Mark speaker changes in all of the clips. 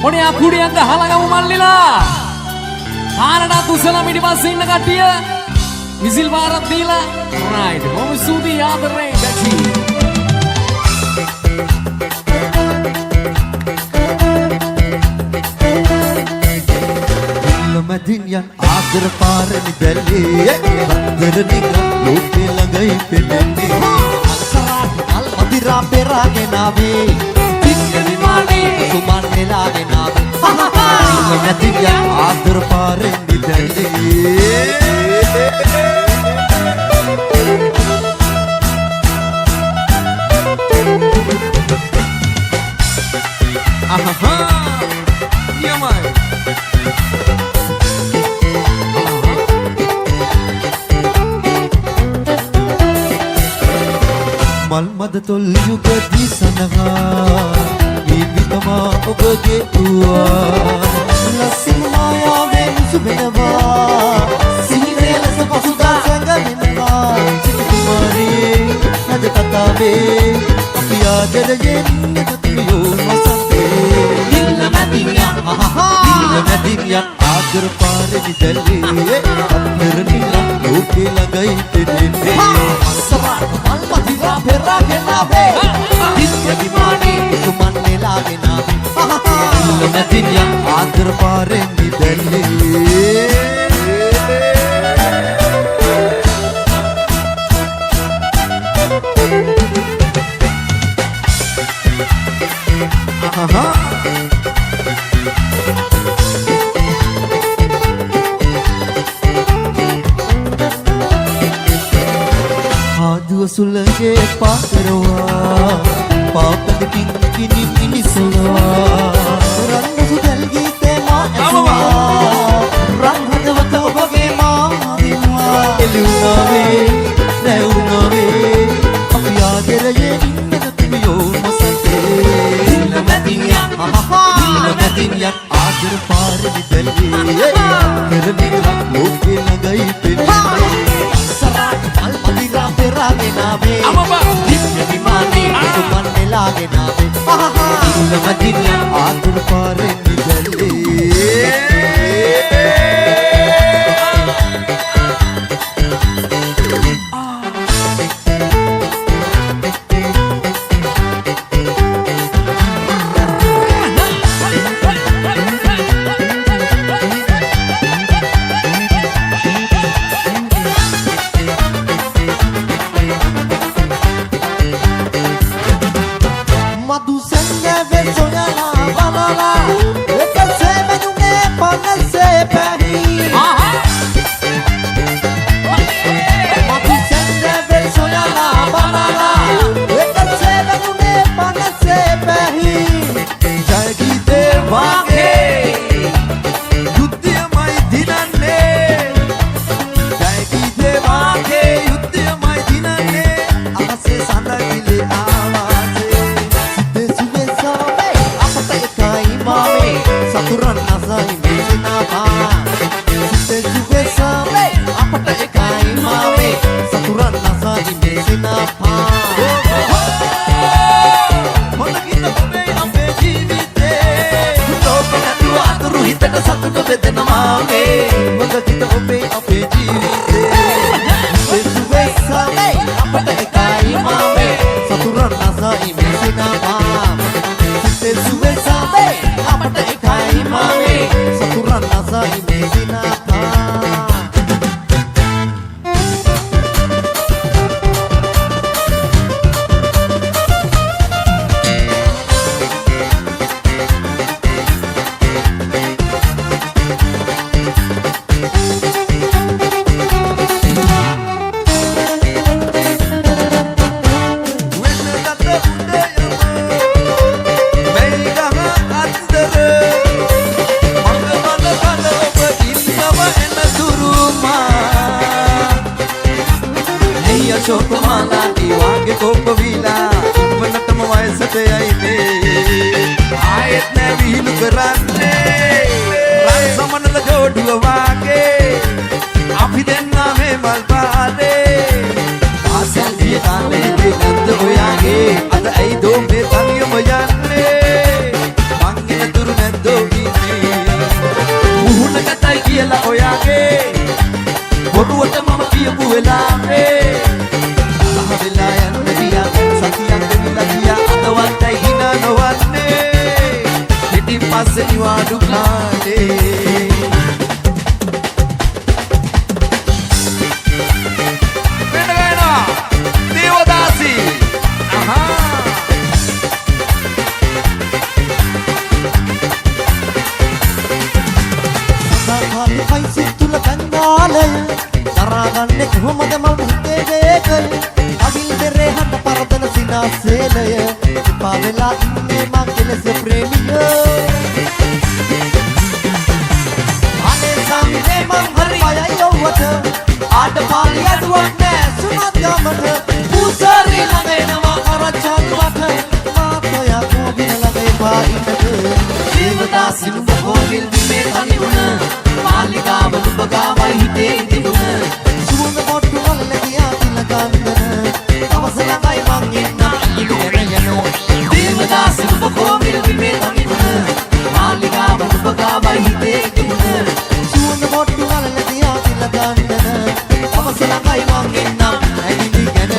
Speaker 1: මොනේ අකුඩියක් ගහලා ගමු මල්ලිලා. කාරණා තුසලා පිටිපස්සේ ඉන්න කට්ටිය විසිල් පාරක් දීලා රයිට් මොම සූදී ආදරේ ගැචි.
Speaker 2: මදින්යන් ආදර පාරනි බැලේ රත්තරනික ලෝකේ ළඟයි පෙනෙන්නේ අක්සරාට අල් මදිරා පෙරාගෙන ආවේ දිග්ග විමානේ සුමන් නෙලාගෙන ආවේ මදින්යන් ආදර පාරනි බැලේ යමයි මල්මද තොල් යුග දිසනහා ජීවිතමා ඔබගේ දුවා ලස්සින් මායාවෙන් සුබෙනවා සිහිනේ ලෙස පසුදා සංගමිනවා සිතුමාරේ නද කතාවේ අපි ආදරයෙන් එකතුයෝ මසතේ දිල්ල මැදින්යන් ආදර පාරෙදි දැල්ලේ අත්තරනින් ලෝකේ ළඟයි පෙනෙන්නේ අස්සරාට මල්මදිරා පෙරාගෙන ආවේ දිග්ග විමානේ සුමන් නෙලාගෙන ආවේ දිල්ල මැදින්යන් ආදර පාරෙදි දැල්ලේ Sulenge pakarwa paapad kinkini minisalwa rang sudal geete ma aswa rang hadwata obage ma dinwa elunave neunave apiya deraye innatumiyo masate dil madinyan aadar paardi dalli karnila loke lagai penne Peragen aawe diggg vimaane suman nelagen aawe dill madinyan aadur paaren nidalle ආසනි වාඩු කාලේ
Speaker 3: වෙන ගයනවා දේවදාසි
Speaker 2: සදාකාලි පයිසි තුල ගංගාලය දරාගන්නේ කොහොමද මම හිතේ වේගය අවිල් දෙරේ හඳ පරදන සිනාසේලය එපා වෙලා ඉන්නේ මං කෙලෙස ප්‍රේමියෝ අනේ සම්මේ මං හරියයි යවුවට ආඩ පාලි අඩුවක් නෑ සුනත් ගමට උසරි ළඟ එනවා කරච්චන් වට මාතයා කෝවිල ළඟ එපා ඉන්නද දේවදාසි නුඹ කෝවිල් විමේ තනි වුණ මාලිගාව නුඹ ගාවයි හිතේ ඉදිමුණ සුවඳ පොට්ටු වල ගියා තිල ගන්දන අවස ළඟයි මං ඉන්න ඉලු යනෝ දේවදාසි නුඹ කෝවිල් විමේ තනි වුණ මාලිගාව නුඹ ගාවයි හිතේ ඉදිමුණ සුවඳ පොට්ටු වල ගියා තිල ගන්දන අවස ළඟයි මං ඉන්න ඇනිදි ගැන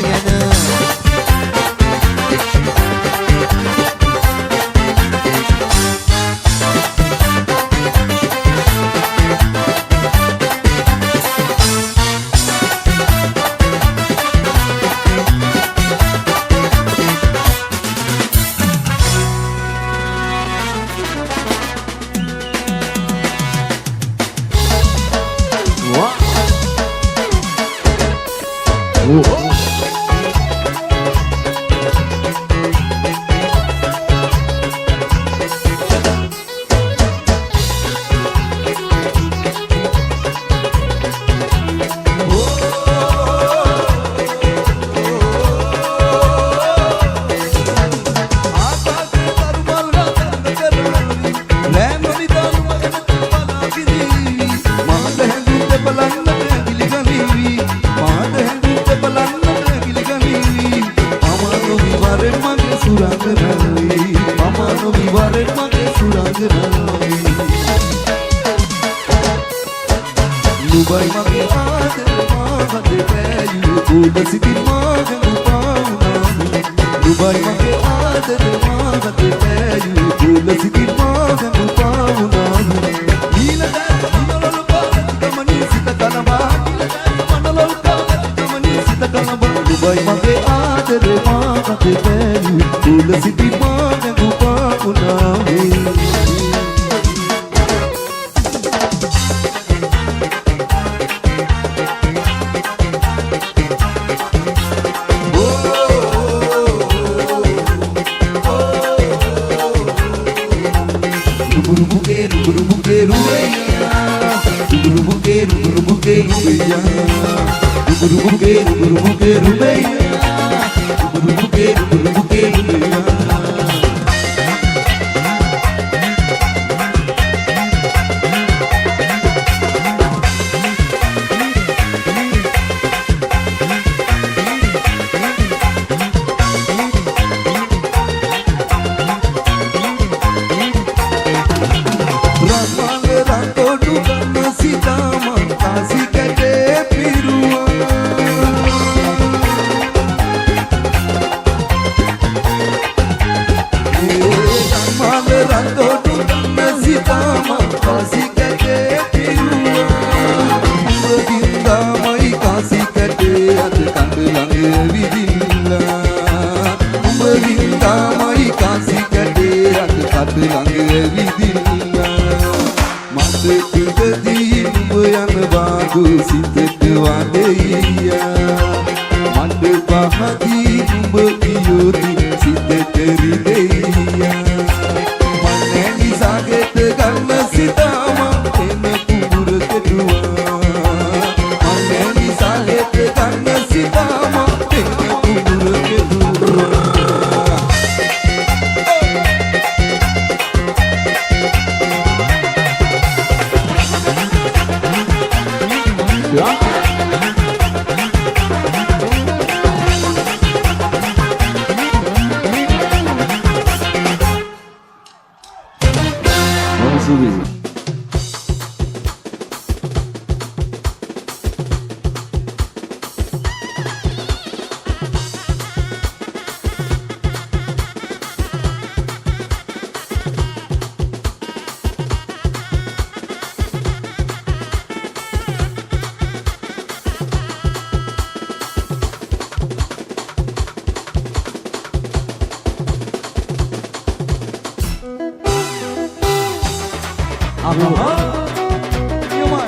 Speaker 3: යමයි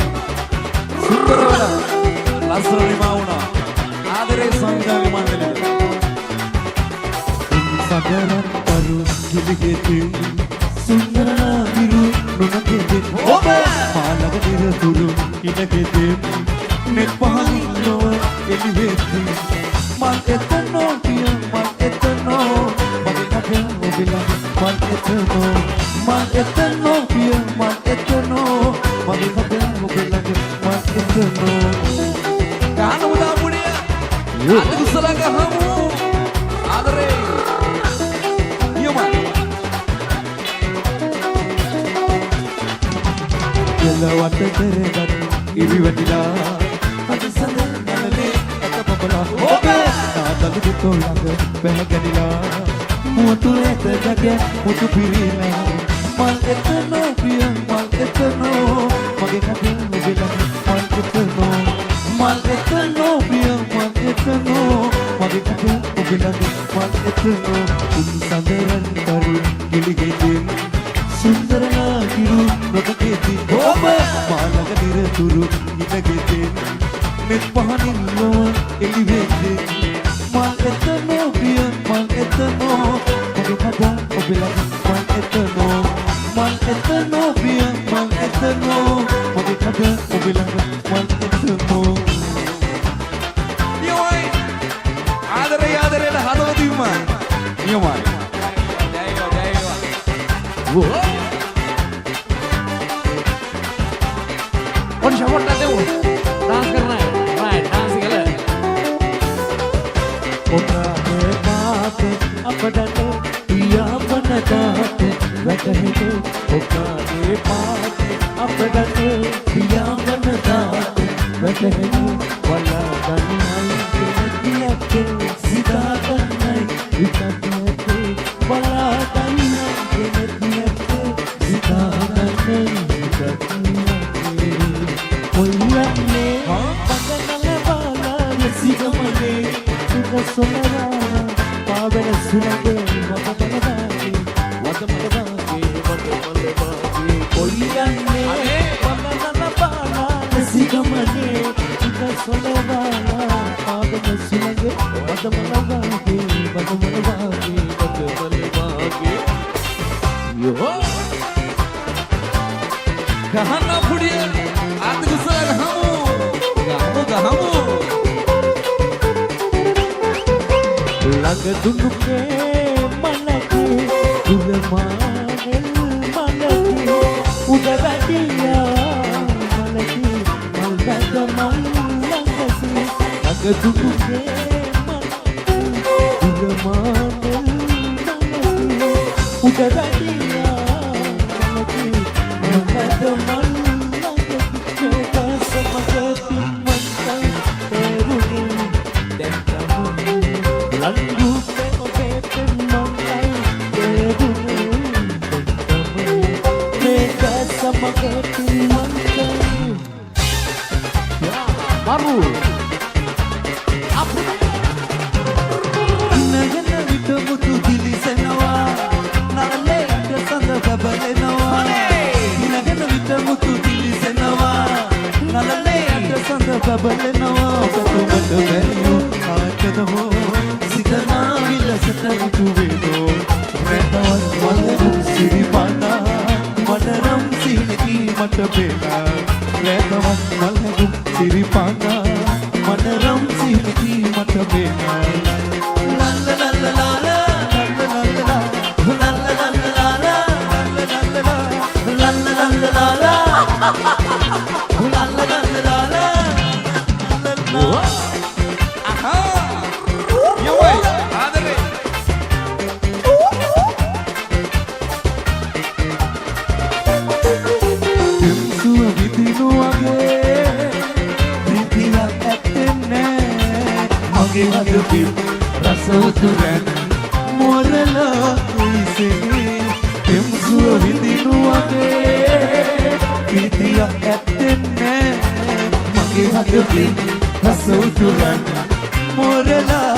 Speaker 3: සුන්දර වෙලා ලස්සන නිමා වුණා ආදරේ සංවිධානය මණ්ඩලෙට
Speaker 2: සදරන් කරු කිලිගෙති සුන්දරනා විරු නුනගෙති ඔබ මාළක දිරතුරු ඉනගෙති නෙත් පහලින්නෝ එලිවෙති මල් එතනෝ පිය මල් එතනෝ මගේ කටේ ඔබලා මල් එතනෝ මල් එතනෝ පිය මල් එතනෝ මගේ කටේ ඔබලා මල් එතනෝ
Speaker 3: ගාන උදා මුණිය අද කුසලක හමු ආදරේ යමයි
Speaker 2: එලවට කරගත් ඉරිවැටිලා අද සඳ නලලේ අත පපලා ඔබ නාදලු දුතෝ ළඟ පැහැගැනිලා මුතුලේ තජක මුතු පිරිලා මල් එතනෝ පිය මල් එතනෝ මගේ කටින් ඔබලා මල් එතනෝ මල් එතනෝ පිය මල් එතනෝ මගේ කටින් ඔබලා මල් එතනෝ සඳරන් කරු කිලිගෙතින් සුන්දරනා කිරු නොදකේති ඔබ මාළක දිරතුරු ඉනගෙති මෙත් පහනින් ලොව එලිවෙති මල් එතනෝ පිය මල් එතනෝ මගේ කතා ඔබලා මල් එතනෝ මල් එතනෝ පිය මල් එතනෝ මගේ කතා ඔබලා මල් එතනෝ
Speaker 3: යමයි ආදරේ ආදරේට හදවතින්මයි යමයි
Speaker 1: और शॉट आते हो डांस करना है राइट डांस कर
Speaker 2: ओकारे बात अपडले पिया बनतात वटहे ओकारे बात अपडले पिया बनतात वटहे वला दनियाई के सीधा बनई विकते वला दनियाई के सीधा बनई कोयने बगल वाला रसिकमने तुका सोनरा पावन सुनगे वदमलबागे कोयने बगल वाला रसिकमने तुका सोनरा पावन सुनगे वदमलबागे
Speaker 1: यो
Speaker 3: ගහන්න පුඩිය අද කුසලක හමු ගහමු
Speaker 2: ළඟ දුනුකේ මනකේ දුලමානෙල් මනකේ උඩ වැටියා මනකේ මල් බඳ මල් ළඟසේ ළඟ දුනුකේ මනකේ දුලමානෙල් මනකේ උඩ වැටියා මනකේ මල් බඳ මල් ළඟසේ කසමගති මන්තයි පෙරුනේ දැන් තමයි ලංගු ඔබේ පෙම්මයි දෙදුනේ මේක සමගති මන්තයි
Speaker 1: baru
Speaker 2: නගන විට මුතු දිලිසෙනවා නලලේ සඳ බබලෙනවා නගන විට මුතු දිලිසෙනවා නලලේ සඳ බබලෙනවා සතුටට බැරියෝ ආකද හෝ සිතනා විලසට විතු වේදෝ රැතවත් වලරු සිරිපානා මනරම් සිහිනකි මට පේනා රැතවත් වලරු සිරිපානා මනරම් සිහිනකි මට පේනා
Speaker 3: යමයි ආදරේ
Speaker 2: දෙම්සුව විදිනු වගේ ප්‍රීතියක් ඇත්තෙන්නේ මගේ හදපින් රසවතුරන් මොරලා ඉසේ දෙම්සුව විදිනු වගේ ප්‍රීතියක් ඇත්තෙන්නේ මගේ හදපින් රසවතුරන් මොරලා